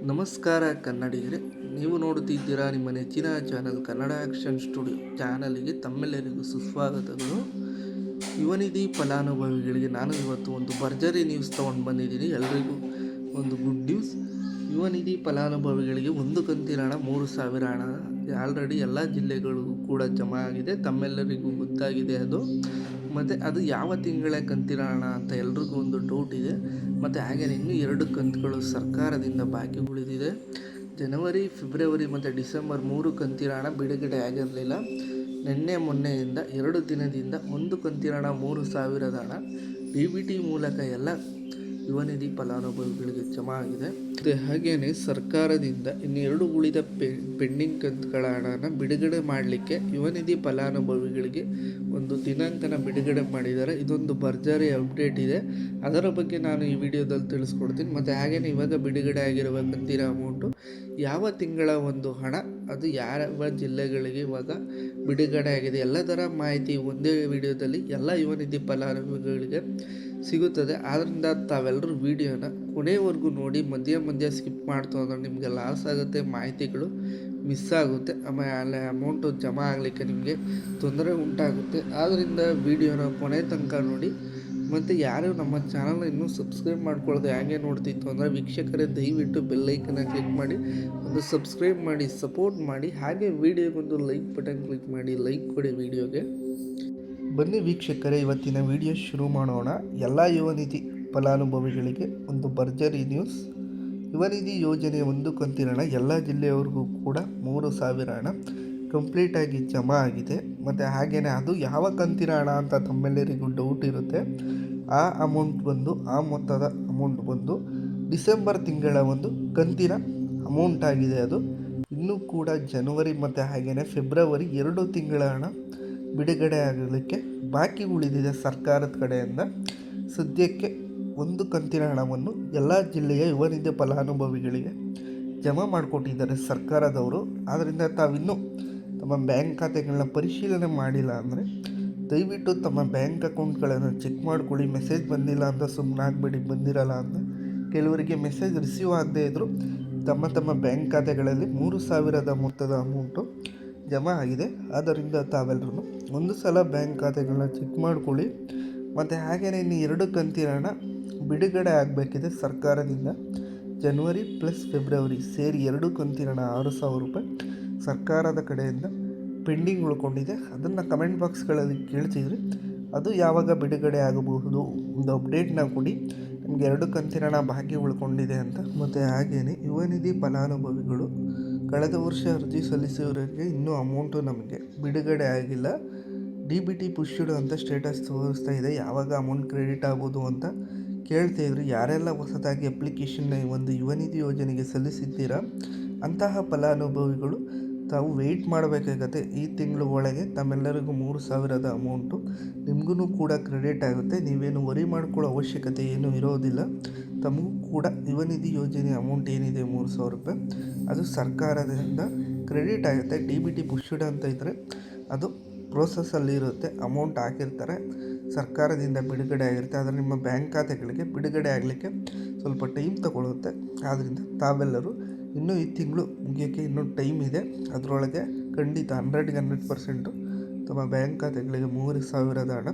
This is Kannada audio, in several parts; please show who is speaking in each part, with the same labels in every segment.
Speaker 1: ನಮಸ್ಕಾರ ಕನ್ನಡಿಗರೇ, ನೀವು ನೋಡುತ್ತಿದ್ದೀರಾ ನಿಮ್ಮ ನೆಚ್ಚಿನ ಚಾನಲ್ ಕನ್ನಡ ಆಕ್ಷನ್ ಸ್ಟುಡಿಯೋ ಚಾನಲ್ಗೆ. ತಮ್ಮೆಲ್ಲರಿಗೂ ಸುಸ್ವಾಗತಗಳು. ಯುವನಿಧಿ ಫಲಾನುಭವಿಗಳಿಗೆ ನಾನು ಇವತ್ತು ಒಂದು ಭರ್ಜರಿ ನ್ಯೂಸ್ ತೊಗೊಂಡು ಬಂದಿದ್ದೀನಿ. ಎಲ್ರಿಗೂ ಒಂದು ಗುಡ್ ನ್ಯೂಸ್. ಯುವನಿಧಿ ಫಲಾನುಭವಿಗಳಿಗೆ ಒಂದು ಕಂತಿನ ಹಣ 3,000 ಹಣ ಆಲ್ರೆಡಿ ಎಲ್ಲ ಜಿಲ್ಲೆಗಳಿಗೂ ಕೂಡ ಜಮಾ ಆಗಿದೆ. ತಮ್ಮೆಲ್ಲರಿಗೂ ಗೊತ್ತಾಗಿದೆ ಅದು. ಮತ್ತು ಅದು ಯಾವ ತಿಂಗಳ ಕಂತಿನ ಹಣ ಅಂತ ಎಲ್ರಿಗೂ ಒಂದು ಡೌಟ್ ಇದೆ. ಮತ್ತು ಹಾಗೆ ಇನ್ನೂ 2 ಕಂತುಗಳು ಸರ್ಕಾರದಿಂದ ಬಾಕಿ ಉಳಿದಿದೆ. ಜನವರಿ, ಫೆಬ್ರವರಿ ಮತ್ತು ಡಿಸೆಂಬರ್ 3 ಕಂತಿನ ಹಣ ಬಿಡುಗಡೆ ಆಗಿರಲಿಲ್ಲ. ನಿನ್ನೆ ಮೊನ್ನೆಯಿಂದ 2 ದಿನದಿಂದ ಒಂದು ಕಂತಿನ ಹಣ 3,000 ಹಣ DBT ಮೂಲಕ ಎಲ್ಲ ಯುವನಿಧಿ ಫಲಾನುಭವಿಗಳಿಗೆ ಜಮಾ ಆಗಿದೆ. ಹಾಗೆಯೇ ಸರ್ಕಾರದಿಂದ ಇನ್ನು 2 ಉಳಿದ ಪೆಂಡಿಂಗ್ ಕಂತುಗಳ ಹಣನ ಬಿಡುಗಡೆ ಮಾಡಲಿಕ್ಕೆ ಯುವನಿಧಿ ಫಲಾನುಭವಿಗಳಿಗೆ ಒಂದು ದಿನಾಂಕನ ಬಿಡುಗಡೆ ಮಾಡಿದ್ದಾರೆ. ಇದೊಂದು ಭರ್ಜರಿ ಅಪ್ಡೇಟ್ ಇದೆ. ಅದರ ಬಗ್ಗೆ ನಾನು ಈ ವಿಡಿಯೋದಲ್ಲಿ ತಿಳಿಸ್ಕೊಡ್ತೀನಿ. ಮತ್ತು ಹಾಗೆಯೇ ಇವಾಗ ಬಿಡುಗಡೆ ಆಗಿರುವ ಕಂತಿನ ಅಮೌಂಟು ಯಾವ ತಿಂಗಳ ಒಂದು ಹಣ, ಅದು ಯಾವ ಜಿಲ್ಲೆಗಳಿಗೆ ಇವಾಗ ಬಿಡುಗಡೆ ಆಗಿದೆ, ಎಲ್ಲದರ ಮಾಹಿತಿ ಒಂದೇ ವಿಡಿಯೋದಲ್ಲಿ ಎಲ್ಲ ಯುವನಿಧಿ ಫಲಾನುಭವಿಗಳಿಗೆ ಸಿಗುತ್ತದೆ. ಆದ್ದರಿಂದ ತಾವೆಲ್ಲರೂ ವಿಡಿಯೋನ ಕೊನೆವರೆಗೂ ನೋಡಿ. ಮಧ್ಯ ಸ್ಕಿಪ್ ಮಾಡ್ತು ಅಂದ್ರೆ ನಿಮಗೆ ಲಾಸ್ ಆಗುತ್ತೆ, ಮಾಹಿತಿಗಳು ಮಿಸ್ ಆಗುತ್ತೆ, ಆಮೇಲೆ ಅಮೌಂಟು ಜಮಾ ಆಗಲಿಕ್ಕೆ ನಿಮಗೆ ತೊಂದರೆ ಉಂಟಾಗುತ್ತೆ. ಆದ್ದರಿಂದ ವಿಡಿಯೋನ ಕೊನೆ ತನಕ ನೋಡಿ. ಮತ್ತು ಯಾರು ನಮ್ಮ ಚಾನಲ್ನ ಇನ್ನೂ ಸಬ್ಸ್ಕ್ರೈಬ್ ಮಾಡ್ಕೊಳ್ಳೋದು ಹೇಗೆ ನೋಡ್ತಿತ್ತು ಅಂದರೆ ವೀಕ್ಷಕರೇ, ದಯವಿಟ್ಟು ಬೆಲ್ಲೈಕನ್ನ ಕ್ಲಿಕ್ ಮಾಡಿ ಒಂದು ಸಬ್ಸ್ಕ್ರೈಬ್ ಮಾಡಿ, ಸಪೋರ್ಟ್ ಮಾಡಿ. ಹಾಗೆ ವಿಡಿಯೋಗೊಂದು ಲೈಕ್ ಬಟನ್ ಕ್ಲಿಕ್ ಮಾಡಿ, ಲೈಕ್ ಕೊಡಿ ವಿಡಿಯೋಗೆ. ಬನ್ನಿ ವೀಕ್ಷಕರೇ, ಇವತ್ತಿನ ವಿಡಿಯೋ ಶುರು ಮಾಡೋಣ. ಎಲ್ಲ ಯುವನಿಧಿ ಫಲಾನುಭವಿಗಳಿಗೆ ಒಂದು ಭರ್ಜರಿ ನ್ಯೂಸ್. ಯುವನಿಧಿ ಯೋಜನೆಯ ಒಂದು ಕಂತಿನ ಹಣ ಎಲ್ಲ ಜಿಲ್ಲೆಯವರೆಗೂ ಕೂಡ 3,000 ಹಣ ಕಂಪ್ಲೀಟಾಗಿ ಜಮಾ ಆಗಿದೆ. ಮತ್ತು ಹಾಗೆಯೇ ಅದು ಯಾವ ಕಂತಿನ ಹಣ ಅಂತ ತಮ್ಮೆಲ್ಲರಿಗೂ ಡೌಟ್ ಇರುತ್ತೆ. ಆ ಮೊತ್ತದ ಅಮೌಂಟ್ ಬಂದು ಡಿಸೆಂಬರ್ ತಿಂಗಳ ಒಂದು ಕಂತಿನ ಅಮೌಂಟ್ ಆಗಿದೆ. ಅದು ಇನ್ನೂ ಕೂಡ ಜನವರಿ ಮತ್ತು ಹಾಗೆಯೇ ಫೆಬ್ರವರಿ 2 ತಿಂಗಳ ಹಣ ಬಿಡುಗಡೆ ಆಗಲಿಕ್ಕೆ ಬಾಕಿ ಉಳಿದಿದೆ ಸರ್ಕಾರದ ಕಡೆಯಿಂದ. ಸದ್ಯಕ್ಕೆ ಒಂದು ಕಂತಿನ ಹಣವನ್ನು ಎಲ್ಲ ಜಿಲ್ಲೆಯ ಯುವನಿಧಿ ಫಲಾನುಭವಿಗಳಿಗೆ ಜಮಾ ಮಾಡಿಕೊಟ್ಟಿದ್ದಾರೆ ಸರ್ಕಾರದವರು. ಆದ್ದರಿಂದ ತಾವಿನ್ನೂ ತಮ್ಮ ಬ್ಯಾಂಕ್ ಖಾತೆಗಳನ್ನ ಪರಿಶೀಲನೆ ಮಾಡಿಲ್ಲ ಅಂದರೆ ದಯವಿಟ್ಟು ತಮ್ಮ ಬ್ಯಾಂಕ್ ಅಕೌಂಟ್ಗಳನ್ನು ಚೆಕ್ ಮಾಡ್ಕೊಳ್ಳಿ. ಮೆಸೇಜ್ ಬಂದಿಲ್ಲ ಅಂತ ಸುಮ್ಮನೆ ಆಗಬೇಡಿ. ಬಂದಿರಲ್ಲ ಅಂತ ಕೆಲವರಿಗೆ ಮೆಸೇಜ್ ರಿಸೀವ್ ಆಗದೇ ಇದ್ದರೂ ತಮ್ಮ ಬ್ಯಾಂಕ್ ಖಾತೆಗಳಲ್ಲಿ 3,000 ಮೊತ್ತದ ಅಮೌಂಟು ಜಮಾ ಆಗಿದೆ. ಆದ್ದರಿಂದ ತಾವೆಲ್ಲರೂ ಒಂದು ಸಲ ಬ್ಯಾಂಕ್ ಖಾತೆಗಳನ್ನ ಚೆಕ್ ಮಾಡ್ಕೊಳ್ಳಿ. ಮತ್ತು ಹಾಗೆಯೇ ಇನ್ನು 2 ಕಂತಿನ ಹಣ ಬಿಡುಗಡೆ ಆಗಬೇಕಿದೆ ಸರ್ಕಾರದಿಂದ. ಜನವರಿ ಪ್ಲಸ್ ಫೆಬ್ರವರಿ ಸೇರಿ 2 ಕಂತಿನ ಹಣ 6,000 ರೂಪಾಯಿ ಸರ್ಕಾರದ ಕಡೆಯಿಂದ ಪೆಂಡಿಂಗ್ ಉಳ್ಕೊಂಡಿದೆ. ಅದನ್ನು ಕಮೆಂಟ್ ಬಾಕ್ಸ್ಗಳಲ್ಲಿ ಕೇಳ್ತಿದ್ರಿ. ಅದು ಯಾವಾಗ ಬಿಡುಗಡೆ ಆಗಬಹುದು, ಒಂದು ಅಪ್ಡೇಟ್ನ ಕೊಡಿ, ನಮಗೆ 2 ಕಂತಿನ ಹಣ ಬಾಕಿ ಉಳ್ಕೊಂಡಿದೆ ಅಂತ. ಮತ್ತು ಹಾಗೆಯೇ ಯುವನಿಧಿ ಫಲಾನುಭವಿಗಳು ಕಳೆದ ವರ್ಷ ಅರ್ಜಿ ಸಲ್ಲಿಸಿರೋರಿಗೆ ಇನ್ನೂ ಅಮೌಂಟು ನಮಗೆ ಬಿಡುಗಡೆ ಆಗಿಲ್ಲ. DBT ಪುಷ್ಡ್ ಅಂತ ಸ್ಟೇಟಸ್ ತೋರಿಸ್ತಾ ಇದೆ. ಯಾವಾಗ ಅಮೌಂಟ್ ಕ್ರೆಡಿಟ್ ಆಗ್ಬೋದು ಅಂತ ಕೇಳ್ತಾಯಿದ್ರು. ಯಾರೆಲ್ಲ ಹೊಸದಾಗಿ ಅಪ್ಲಿಕೇಶನ್ನ ಒಂದು ಯುವನಿಧಿ ಯೋಜನೆಗೆ ಸಲ್ಲಿಸಿದ್ದೀರಾ ಅಂತಹ ಫಲಾನುಭವಿಗಳು ತಾವು ವೆಯ್ಟ್ ಮಾಡಬೇಕಾಗತ್ತೆ. ಈ ತಿಂಗಳ ಒಳಗೆ ತಮ್ಮೆಲ್ಲರಿಗೂ 3,000 ಅಮೌಂಟು ನಿಮಗೂ ಕೂಡ ಕ್ರೆಡಿಟ್ ಆಗುತ್ತೆ. ನೀವೇನು ವರಿ ಮಾಡ್ಕೊಳ್ಳೋ ಅವಶ್ಯಕತೆ ಏನೂ ಇರೋದಿಲ್ಲ. ತಮಗೂ ಕೂಡ ಯುವನಿಧಿ ಯೋಜನೆ ಅಮೌಂಟ್ ಏನಿದೆ 3,000 ರೂಪಾಯಿ ಅದು ಸರ್ಕಾರದಿಂದ ಕ್ರೆಡಿಟ್ ಆಗುತ್ತೆ. DBT ಪುಷ್ಡ್ ಅಂತ ಇದ್ದರೆ ಅದು ಪ್ರೋಸೆಸ್ಸಲ್ಲಿರುತ್ತೆ. ಅಮೌಂಟ್ ಹಾಕಿರ್ತಾರೆ, ಸರ್ಕಾರದಿಂದ ಬಿಡುಗಡೆ ಆಗಿರುತ್ತೆ. ಆದರೆ ನಿಮ್ಮ ಬ್ಯಾಂಕ್ ಖಾತೆಗಳಿಗೆ ಬಿಡುಗಡೆ ಆಗಲಿಕ್ಕೆ ಸ್ವಲ್ಪ ಟೈಮ್ ತಗೊಳ್ಳುತ್ತೆ. ಆದ್ದರಿಂದ ತಾವೆಲ್ಲರೂ ಇನ್ನೂ ಈ ತಿಂಗಳು ಮುಗಿಯೋಕ್ಕೆ ಇನ್ನೂ ಟೈಮ್ ಇದೆ. ಅದರೊಳಗೆ ಖಂಡಿತ 100% ತಮ್ಮ ಬ್ಯಾಂಕ್ ಖಾತೆಗಳಿಗೆ 3,000 ಹಣ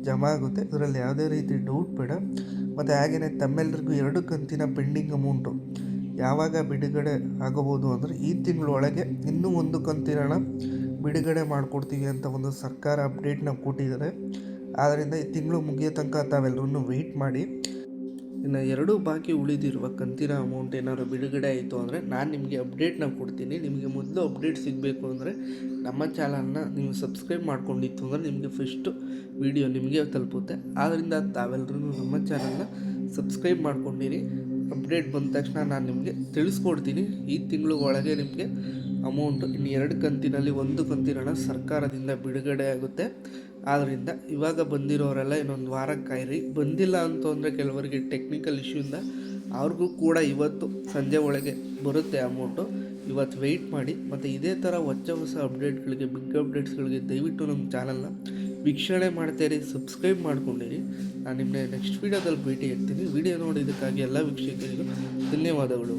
Speaker 1: ಜಮಾ ಆಗುತ್ತೆ. ಇದರಲ್ಲಿ ಯಾವುದೇ ರೀತಿ ಡೌಟ್ ಬೇಡ. ಮತ್ತು ಹಾಗೆಯೇ ತಮ್ಮೆಲ್ಲರಿಗೂ 2 ಕಂತಿನ ಪೆಂಡಿಂಗ್ ಅಮೌಂಟು ಯಾವಾಗ ಬಿಡುಗಡೆ ಆಗಬಹುದು ಅಂದರೆ ಈ ತಿಂಗಳೊಳಗೆ ಇನ್ನೂ 1 ಕಂತಿನ ಹಣ ಬಿಡುಗಡೆ ಮಾಡಿಕೊಡ್ತೀವಿ ಅಂತ ಒಂದು ಸರ್ಕಾರ ಅಪ್ಡೇಟ್ನ ಕೊಟ್ಟಿದ್ದಾರೆ. ಆದ್ದರಿಂದ ಈ ತಿಂಗಳು ಮುಗಿಯೋ ತನಕ ತಾವೆಲ್ಲರೂ ವೆಯ್ಟ್ ಮಾಡಿ. ಇನ್ನು 2 ಬಾಕಿ ಉಳಿದಿರುವ ಕಂತಿನ ಅಮೌಂಟ್ ಏನಾದ್ರು ಬಿಡುಗಡೆ ಆಯಿತು ಅಂದರೆ ನಾನು ನಿಮಗೆ ಅಪ್ಡೇಟ್ನ ಕೊಡ್ತೀನಿ. ನಿಮಗೆ ಮೊದಲು ಅಪ್ಡೇಟ್ ಸಿಗಬೇಕು ಅಂದರೆ ನಮ್ಮ ಚಾನಲ್ನ ನೀವು ಸಬ್ಸ್ಕ್ರೈಬ್ ಮಾಡ್ಕೊಂಡಿತ್ತು ಅಂದರೆ ನಿಮಗೆ ಫಸ್ಟು ವಿಡಿಯೋ ನಿಮಗೆ ತಲುಪುತ್ತೆ. ಆದ್ದರಿಂದ ತಾವೆಲ್ಲರೂ ನಮ್ಮ ಚಾನಲ್ನ ಸಬ್ಸ್ಕ್ರೈಬ್ ಮಾಡ್ಕೊಂಡಿರಿ. ಅಪ್ಡೇಟ್ ಬಂದ ತಕ್ಷಣ ನಾನು ನಿಮಗೆ ತಿಳಿಸ್ಕೊಡ್ತೀನಿ. ಈ ತಿಂಗಳ ಒಳಗೆ ನಿಮಗೆ ಅಮೌಂಟು ಇನ್ನು 2 ಕಂತಿನಲ್ಲಿ 1 ಕಂತಿನ ಹಣ ಸರ್ಕಾರದಿಂದ ಬಿಡುಗಡೆ ಆಗುತ್ತೆ. ಆದ್ದರಿಂದ ಇವಾಗ ಬಂದಿರೋರೆಲ್ಲ ಇನ್ನೊಂದು ವಾರ ಕಾಯಿರಿ. ಬಂದಿಲ್ಲ ಅಂತಂದರೆ ಕೆಲವರಿಗೆ ಟೆಕ್ನಿಕಲ್ ಇಶ್ಯೂಯಿಂದ ಅವ್ರಿಗೂ ಕೂಡ ಇವತ್ತು ಸಂಜೆ ಒಳಗೆ ಬರುತ್ತೆ ಅಮೌಂಟು. ಇವತ್ತು ವೆಯ್ಟ್ ಮಾಡಿ. ಮತ್ತು ಇದೇ ಥರ ಹೊಸ ಅಪ್ಡೇಟ್ಗಳಿಗೆ, ಬಿಗ್ ಅಪ್ಡೇಟ್ಸ್ಗಳಿಗೆ ದಯವಿಟ್ಟು ನಮ್ಮ ಚಾನಲ್ನ ವೀಕ್ಷಣೆ ಮಾಡ್ತೀರಿ, ಸಬ್ಸ್ಕ್ರೈಬ್ ಮಾಡ್ಕೊಂಡಿರಿ. ನಾನು ನಿಮ್ಮನ್ನ ನೆಕ್ಸ್ಟ್ ವೀಡಿಯೋದಲ್ಲಿ ಭೇಟಿ ಆಗ್ತೀನಿ. ವಿಡಿಯೋ ನೋಡಿದ್ದಕ್ಕಾಗಿ ಎಲ್ಲ ವೀಕ್ಷಕರಿಗೂ ಧನ್ಯವಾದಗಳು.